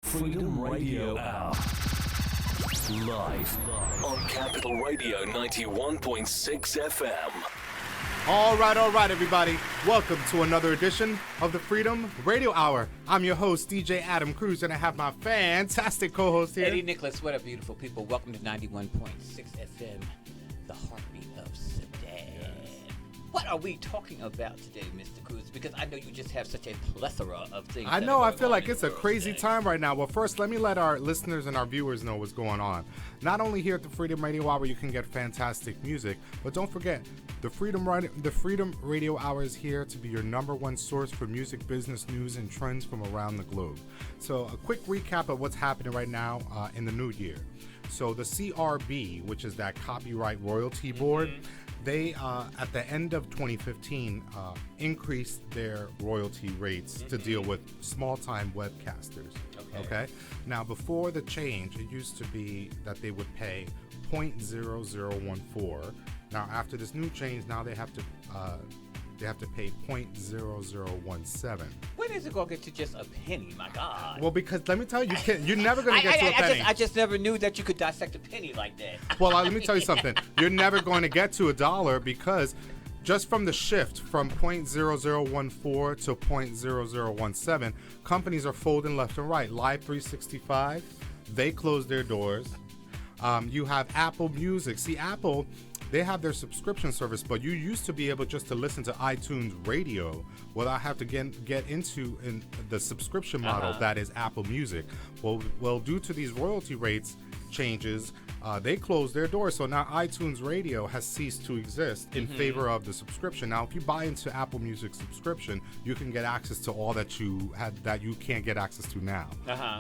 Freedom Radio Hour. Live on Capital Radio 91.6 FM. All right, everybody. Welcome to another edition of the Freedom Radio Hour. I'm your host, DJ Adam Cruz, and I have my fantastic co-host here, Eddie Nicholas. What up, beautiful people? Welcome to 91.6 FM, the heartbeat of Sudan. What are we talking about today, Mr. Cruz? Because I know you just have such a plethora of things. I know. I feel like it's a crazy time right now. Well, first, let me let our listeners and our viewers know what's going on. Not only here at the Freedom Radio Hour, you can get fantastic music, but don't forget, the Freedom Radio Hour is here to be your number one source for music, business, news, and trends from around the globe. So a quick recap of what's happening right now in the new year. So the CRB, which is that Copyright Royalty Board, they, at the end of 2015, increased their royalty rates to deal with small-time webcasters. Okay? Now, before the change, it used to be that they would pay 0.0014. Now, after this new change, now they have to pay 0.0017. When is it going to get to just a penny? My God. Well, because let me tell you, you're never going to get to a penny. I just never knew that you could dissect a penny like that. Well, let me tell you something. You're never going to get to $1 because just from the shift from 0.0014 to 0.0017, companies are folding left and right. Live 365, they closed their doors. You have Apple Music. See, Apple, they have their subscription service, but you used to be able just to listen to iTunes Radio without have to get into the subscription model that is Apple Music. Well, due to these royalty rates changes, they closed their doors. So now iTunes Radio has ceased to exist in favor of the subscription. Now, if you buy into Apple Music subscription, you can get access to all that you can't get access to now.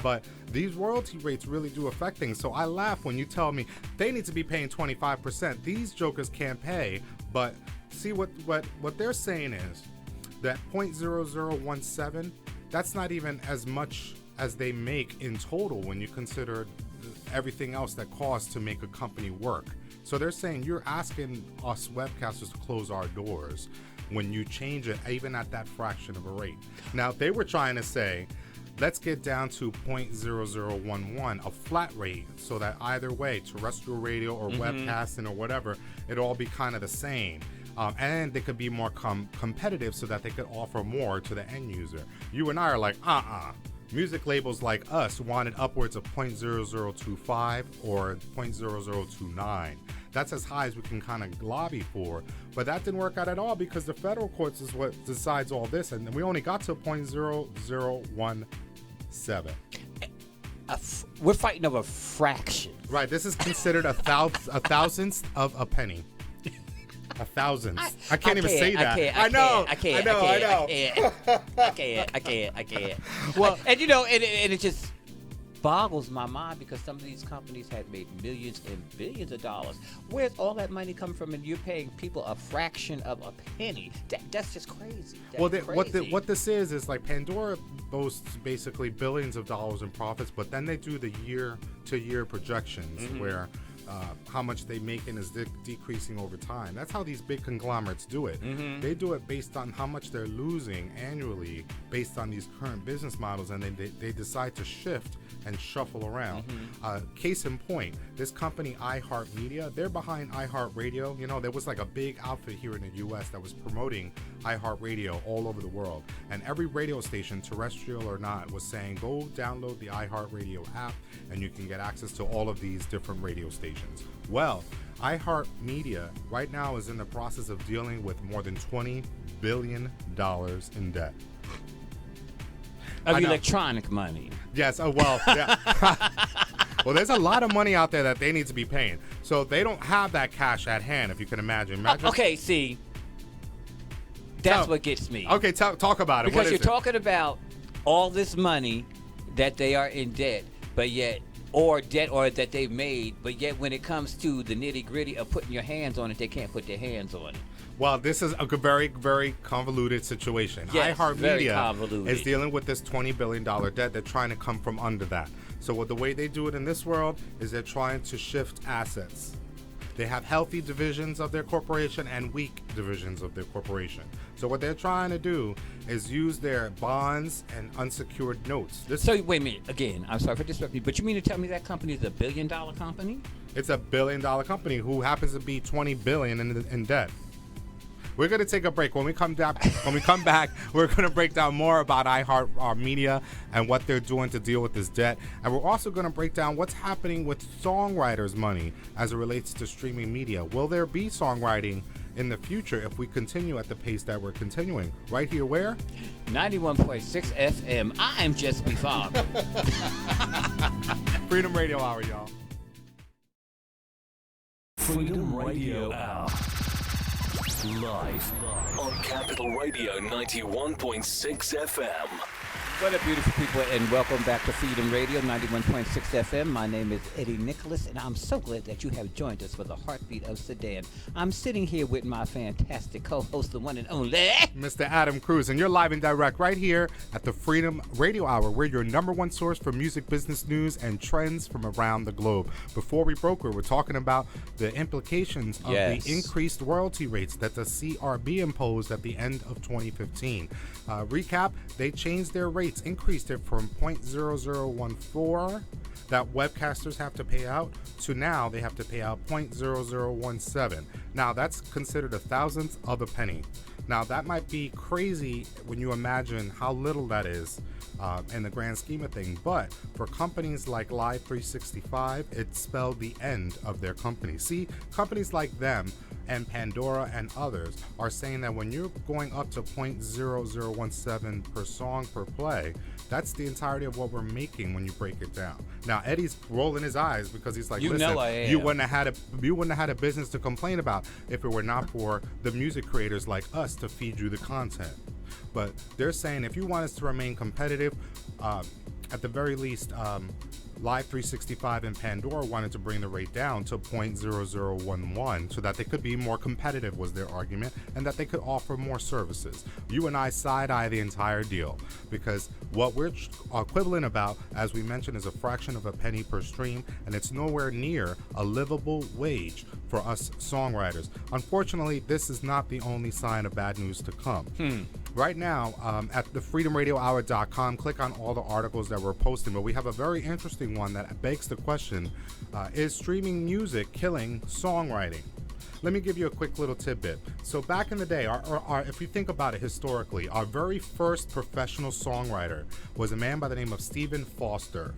But these royalty rates really do affect things. So I laugh when you tell me they need to be paying 25%. These jokers can't pay. But see what they're saying is that 0.0017, that's not even as much as they make in total when you consider everything else that costs to make a company work. So they're saying you're asking us webcasters to close our doors when you change it even at that fraction of a rate. Now, if they were trying to say, let's get down to 0.0011, a flat rate, so that either way, terrestrial radio or webcasting or whatever, it'll all be kind of the same. And they could be more competitive so that they could offer more to the end user. You and I are like, Music labels like us wanted upwards of 0.0025 or 0.0029. That's as high as we can kind of lobby for. But that didn't work out at all because the federal courts is what decides all this, and we only got to 0.0017. We're fighting over a fraction. Right, this is considered a thousandth of a penny. A thousandth. I can't even say that. I know. I can't. Well, and you know, and it just boggles my mind because some of these companies had made millions and billions of dollars. Where's all that money coming from? And you're paying people a fraction of a penny. That's just crazy. What this is like Pandora boasts basically billions of dollars in profits, but then they do the year-to-year projections where how much they make and is decreasing over time. That's how these big conglomerates do it. They do it based on how much they're losing annually based on these current business models, and they decide to shift and shuffle around. Case in point, this company iHeart Media, they're behind iHeart Radio. You know, there was like a big outfit here in the U.S. that was promoting iHeart Radio all over the world, and every radio station, terrestrial or not, was saying, go download the iHeart Radio app and you can get access to all of these different radio stations. Well, iHeart Media right now is in the process of dealing with more than $20 billion in debt. Of electronic money. Yes. Oh, well, yeah. Well, there's a lot of money out there that they need to be paying. So they don't have that cash at hand, if you can imagine. Okay, see, that's what gets me. Okay, talk about it. Because you're talking about all this money that they are in debt, but yet, or that they've made, but yet when it comes to the nitty-gritty of putting your hands on it, they can't put their hands on it. Well, this is a very, very convoluted situation. Yes, iHeart Media convoluted. is dealing with this $20 billion debt. They're trying to come from under that. So the way they do it in this world is they're trying to shift assets. They have healthy divisions of their corporation and weak divisions of their corporation. So what they're trying to do is use their bonds and unsecured notes. So wait a minute. Again, I'm sorry for disrupting you, but you mean to tell me that company is a $1 billion company? It's a $1 billion company who happens to be $20 billion in debt. We're going to take a break. When we come back, we're going to break down more about iHeart, our media, and what they're doing to deal with this debt. And we're also going to break down what's happening with songwriters' money as it relates to streaming media. Will there be songwriting in the future if we continue at the pace that we're continuing? Right here, where? 91.6 FM. I am just before. Freedom Radio Hour, y'all. Freedom Radio Hour. Live on Capital Radio 91.6 FM. What up, beautiful people, and welcome back to Freedom Radio 91.6 FM. My name is Eddie Nicholas, and I'm so glad that you have joined us for the Heartbeat of Sedan. I'm sitting here with my fantastic co-host, the one and only Mr. Adam Cruz, and you're live and direct right here at the Freedom Radio Hour. We're your number one source for music business news and trends from around the globe. Before we broke, we were talking about the implications of the increased royalty rates that the CRB imposed at the end of 2015. Recap, they changed their rates, increased it from 0.0014 that webcasters have to pay out to now they have to pay out 0.0017. Now that's considered a thousandth of a penny. Now that might be crazy when you imagine how little that is in the grand scheme of things, but for companies like Live 365, it spelled the end of their company. See, companies like them and Pandora and others are saying that when you're going up to 0.0017 per song per play, that's the entirety of what we're making when you break it down. Now Eddie's rolling his eyes because he's like, listen, you wouldn't have had a business to complain about if it were not for the music creators like us to feed you the content. But they're saying if you want us to remain competitive, at the very least, Live 365 and Pandora wanted to bring the rate down to 0.0011 so that they could be more competitive, was their argument, and that they could offer more services. You and I side-eye the entire deal because what we're equivalent about, as we mentioned, is a fraction of a penny per stream, and it's nowhere near a livable wage for us songwriters. Unfortunately, this is not the only sign of bad news to come. Right now, at thefreedomradiohour.com, click on all the articles that we're posting, but we have a very interesting one that begs the question, is streaming music killing songwriting? Let me give you a quick little tidbit. So back in the day, if you think about it historically, our very first professional songwriter was a man by the name of Stephen Foster.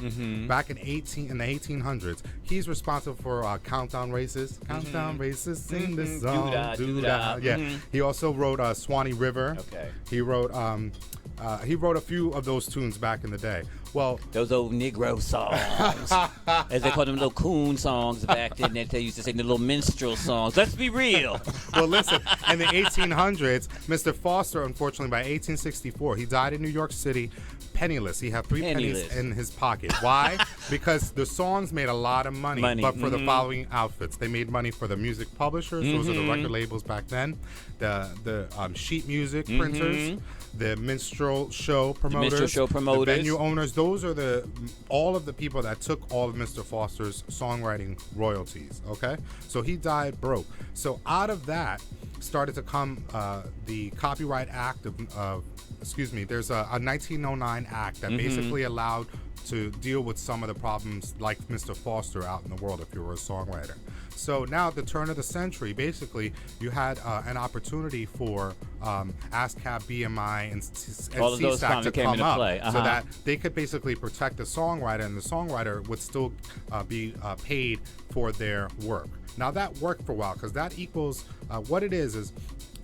Back in the 1800s. He's responsible for Countdown Races. Countdown Races, sing this song. Yeah. He also wrote Swanee River. He wrote a few of those tunes back in the day. Well, those old Negro songs, as they called them, little coon songs back then. They used to say the little minstrel songs. Let's be real. Well, listen, in the 1800s, Mr. Foster, unfortunately, by 1864, he died in New York City, penniless. He had three pennies in his pocket. Why? Because the songs made a lot of money. But for the following outfits. They made money for the music publishers. Those are the record labels back then. The sheet music printers. The minstrel show promoters. The venue owners. Those are all of the people that took all of Mr. Foster's songwriting royalties. Okay? So he died broke. So out of that started to come the Copyright Act there's a 1909 act that basically allowed to deal with some of the problems like Mr. Foster out in the world if you were a songwriter. So now at the turn of the century, basically, you had an opportunity for ASCAP, BMI, and CSAC to come up so that they could basically protect the songwriter, and the songwriter would still be paid for their work. Now that worked for a while because that equals what it is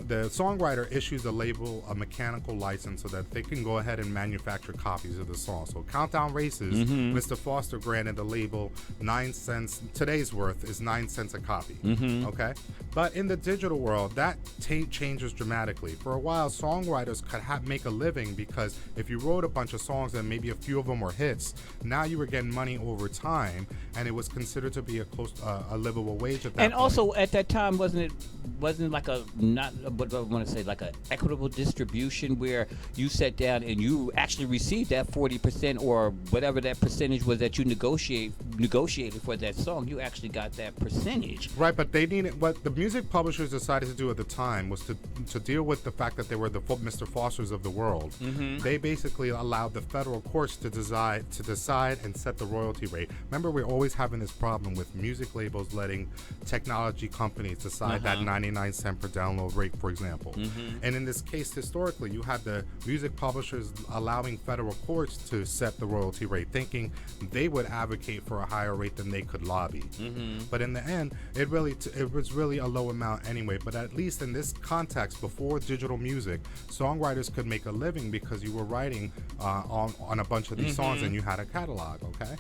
the songwriter issues a label a mechanical license so that they can go ahead and manufacture copies of the song. So Countdown Races, Mr. Foster granted the label 9 cents. Today's worth is 9 cents a copy. Okay, but in the digital world, that changes dramatically. historically. For a while, songwriters could make a living because if you wrote a bunch of songs and maybe a few of them were hits, now you were getting money over time, and it was considered to be a livable wage at that And point. also at that time, wasn't like a not what I want to say, like an equitable distribution where you sat down and you actually received that 40% or whatever that percentage was that you negotiated for that song. You actually got that percentage. Right, but they needed, what the music publishers decided to do at the time was to deal with the fact that they were the Mr. Fosters of the world. They basically allowed the federal courts to decide and set the royalty rate. Remember, we're always having this problem with music labels letting technology companies decide that 99 cent per download rate, for example. And in this case, historically, you had the music publishers allowing federal courts to set the royalty rate, thinking they would advocate for a higher rate than they could lobby. But in the end, it was really a low amount anyway. But at least in this context, before digital music, songwriters could make a living because you were writing on a bunch of these songs and you had a catalog, okay?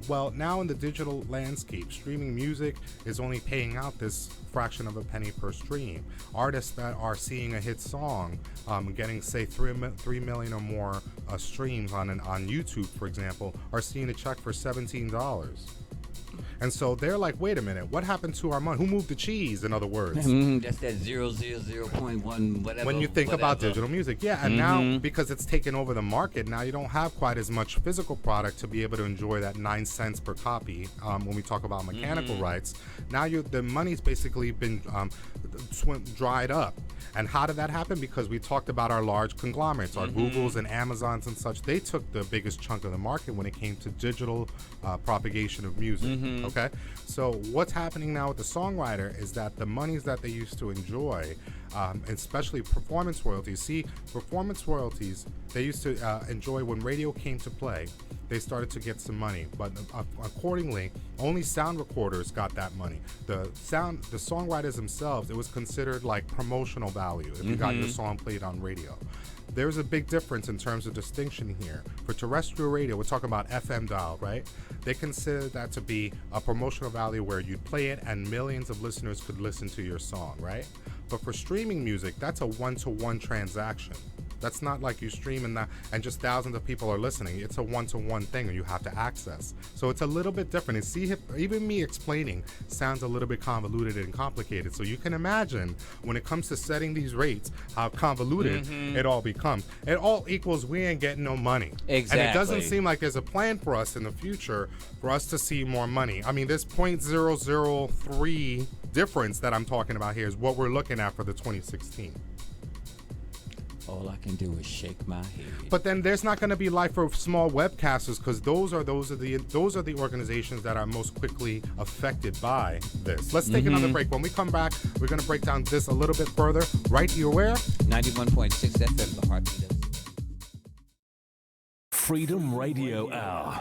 Well, now in the digital landscape, streaming music is only paying out this fraction of a penny per stream. Artists that are seeing a hit song, getting say 3 million or more streams on YouTube, for example, are seeing a check for $17. And so they're like, wait a minute, what happened to our money? Who moved the cheese, in other words? That's that 0.1 whatever. When you think about digital music, yeah. And now, because it's taken over the market, now you don't have quite as much physical product to be able to enjoy that 9 cents per copy. When we talk about mechanical rights, now the money's basically been dried up. And how did that happen? Because we talked about our large conglomerates, our Googles and Amazons and such. They took the biggest chunk of the market when it came to digital propagation of music. Okay, so what's happening now with the songwriter is that the monies that they used to enjoy, especially performance royalties. See, performance royalties they used to enjoy when radio came to play. They started to get some money, but accordingly, only sound recorders got that money. The songwriters themselves, it was considered like promotional value if you got your song played on radio. There's a big difference in terms of distinction here. For terrestrial radio, we're talking about FM dial, right? They consider that to be a promotional value where you'd play it and millions of listeners could listen to your song, right? But for streaming music, that's a one-to-one transaction. That's not like you stream and just thousands of people are listening. It's a one-to-one thing and you have to access. So it's a little bit different. And see, even me explaining sounds a little bit convoluted and complicated. So you can imagine when it comes to setting these rates, how convoluted it all becomes. It all equals we ain't getting no money. Exactly. And it doesn't seem like there's a plan for us in the future for us to see more money. I mean, this 0.003 difference that I'm talking about here is what we're looking at for the 2016. All I can do is shake my head. But then there's not going to be life for small webcasters because those are the organizations that are most quickly affected by this. Let's take another break. When we come back, we're going to break down this a little bit further. Right here, where? 91.6 FM, the heartbeat of Freedom Radio Hour.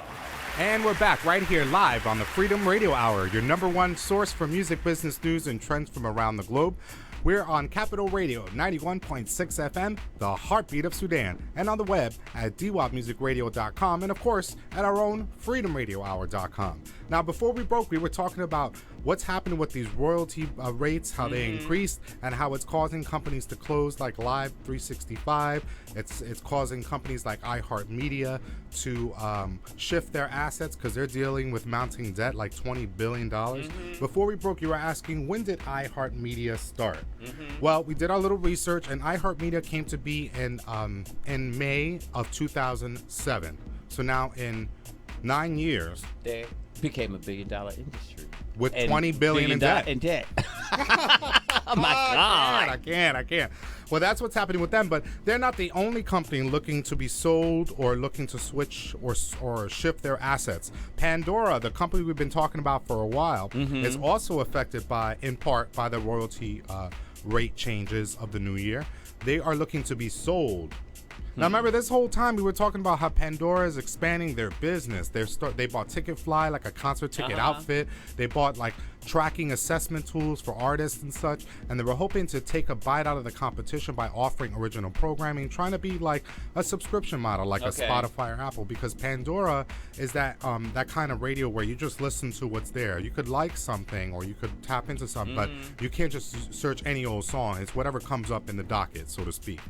And we're back right here live on the Freedom Radio Hour, your number one source for music, business news, and trends from around the globe. We're on Capital Radio 91.6 FM, the heartbeat of Sudan, and on the web at dwopmusicradio.com, and of course at our own freedomradiohour.com. Now, before we broke, we were talking about what's happening with these royalty rates, how they increased, and how it's causing companies to close, like Live 365. It's causing companies like iHeart Media to shift their assets because they're dealing with mounting debt, like $20 billion. Before we broke, you were asking, when did iHeart Media start? Well, we did our little research, and iHeart Media came to be in May of 2007. So now in 9 years, they became a $1 billion industry with $20 billion in debt. Oh my God! I can't. Well, that's what's happening with them, but they're not the only company looking to be sold or looking to switch or shift their assets. Pandora, the company we've been talking about for a while, is also affected in part by the royalty rate changes of the new year. They are looking to be sold. Now, remember, this whole time we were talking about how Pandora is expanding their business. They bought Ticketfly, like a concert ticket outfit. They bought like tracking assessment tools for artists and such, and they were hoping to take a bite out of the competition by offering original programming, trying to be like a subscription model, like a Spotify or Apple, because Pandora is that kind of radio where you just listen to what's there. You could like something or you could tap into something, but you can't just search any old song. It's whatever comes up in the docket, so to speak.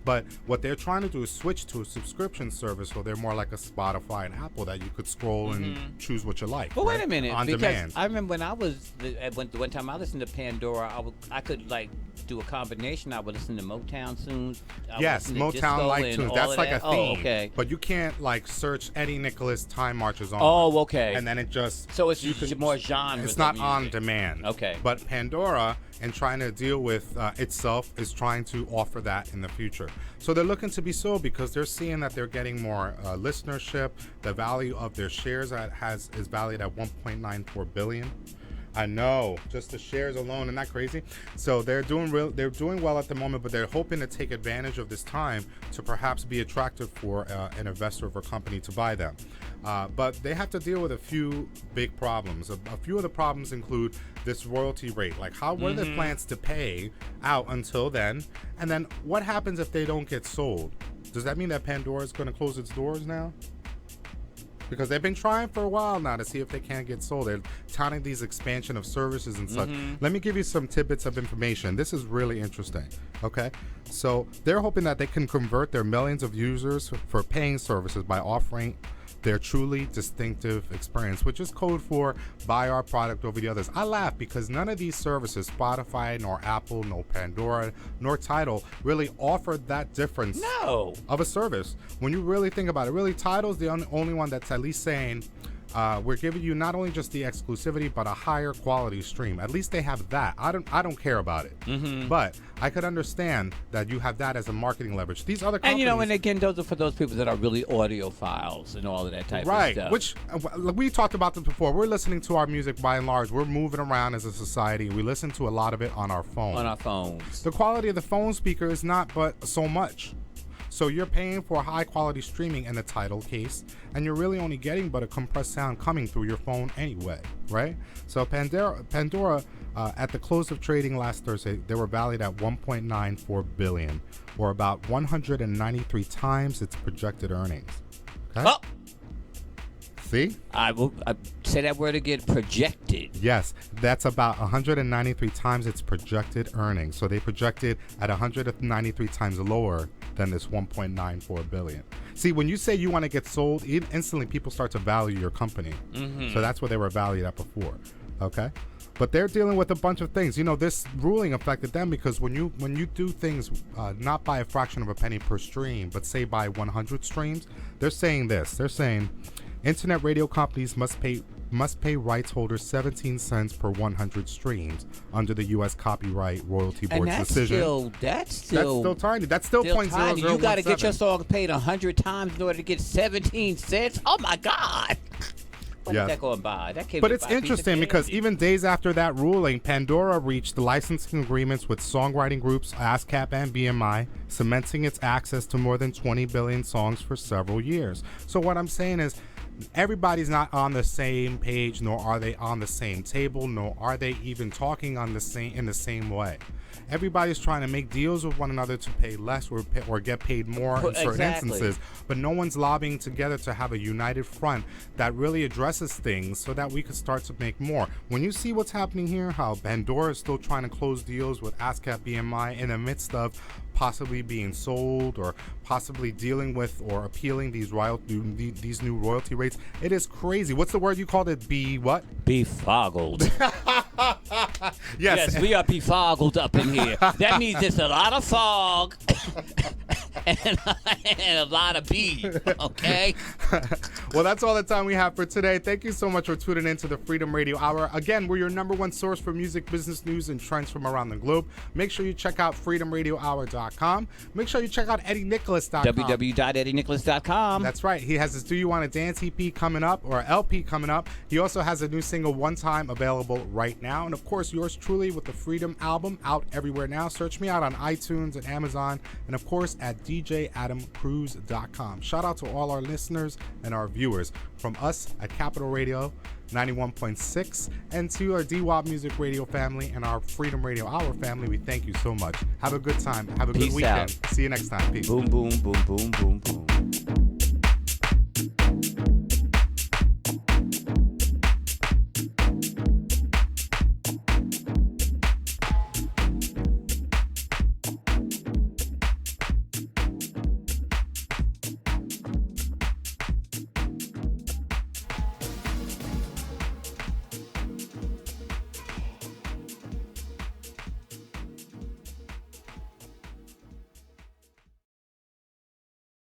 But what they're trying to do is switch to a subscription service, so they're more like a Spotify and Apple that you could scroll and choose what you like. But wait a minute, on because demand. I remember when I was the one time I listened to Pandora, I could like do a combination. I would listen to Motown tunes. Yes, Motown like tunes. That's like a theme. Oh, okay. But you can't like search Eddie Nicholas time marches on. Oh, okay. And then it just so it's more genres. It's not on demand. Okay. But Pandora, and trying to deal with itself, is trying to offer that in the future. So they're looking to be sold because they're seeing that they're getting more listenership. The value of their shares is valued at 1.94 billion. I know, just the shares alone, isn't that crazy? So they're doing well at the moment, but they're hoping to take advantage of this time to perhaps be attractive for an investor or a company to buy them. But they have to deal with a few big problems. A few of the problems include this royalty rate. Like, what are the plans to pay out until then? And then what happens if they don't get sold? Does that mean that Pandora is going to close its doors now? Because they've been trying for a while now to see if they can get sold. They're touting these expansion of services and such. Let me give you some tidbits of information. This is really interesting, okay? So they're hoping that they can convert their millions of users for paying services by offering their truly distinctive experience, which is code for buy our product over the others. I laugh because none of these services, Spotify, nor Apple, nor Pandora, nor Tidal, really offer that difference of a service. When you really think about it, really Tidal's the only one that's at least saying, we're giving you not only just the exclusivity, but a higher quality stream. At least they have that. I don't care about it. But I could understand that you have that as a marketing leverage. These other companies, and again, those are for those people that are really audiophiles and all of that type of stuff. Which we talked about this before. We're listening to our music by and large. We're moving around as a society. We listen to a lot of it on our phone. On our phones. The quality of the phone speaker is not but so much. So you're paying for high quality streaming in the Tidal case, and you're really only getting but a compressed sound coming through your phone anyway, right? So Pandora at the close of trading last Thursday, they were valued at 1.94 billion, or about 193 times its projected earnings. Okay? Oh. See? I say that word again, projected. Yes, that's about 193 times its projected earnings. So they projected at 193 times lower than this 1.94 billion. See, when you say you want to get sold, instantly people start to value your company. So that's what they were valued at before. Okay? But they're dealing with a bunch of things. You know, this ruling affected them because when you do things not by a fraction of a penny per stream, but say by 100 streams, they're saying this. They're saying internet radio companies must pay rights holders 17 cents per 100 streams under the U.S. Copyright Royalty Board's decision. That's still tiny. That's still .0017. You got to get your song paid 100 times in order to get 17 cents. Oh my God! What is that going by? But it's interesting because even days after that ruling, Pandora reached licensing agreements with songwriting groups ASCAP and BMI, cementing its access to more than 20 billion songs for several years. So what I'm saying is, everybody's not on the same page, nor are they on the same table, nor are they even talking in the same way. Everybody's trying to make deals with one another to pay less or get paid more in certain instances, but no one's lobbying together to have a united front that really addresses things so that we could start to make more. When you see what's happening here, how Pandora is still trying to close deals with ASCAP BMI in the midst of possibly being sold or possibly dealing with or appealing these new royalty rates, it is crazy. What's the word you called it? Befogged. Yes, we are befogged up in here. That means there's a lot of fog and a lot of bee. Okay. Well, that's all the time we have for today. Thank you so much for tuning in to the Freedom Radio Hour. Again, we're your #1 source for music, business news, and trends from around the globe. Make sure you check out freedomradiohour.com. Make sure you check out EddieNicholas.com. www.eddienicholas.com. That's right. He has his Do You Want to Dance EP coming up, or LP coming up. He also has a new single, One Time, available right now. And of course, yours truly with the Freedom album out everywhere now. Search me out on iTunes and Amazon, and of course at djadamcruz.com. Shout out to all our listeners and our viewers from us at Capital Radio 91.6 and to our DWAB Music Radio family and our Freedom Radio Hour family. We thank you so much. Have a good time. Have a good Peace weekend. out. See you next time. Peace. Boom, boom, boom, boom, boom, boom.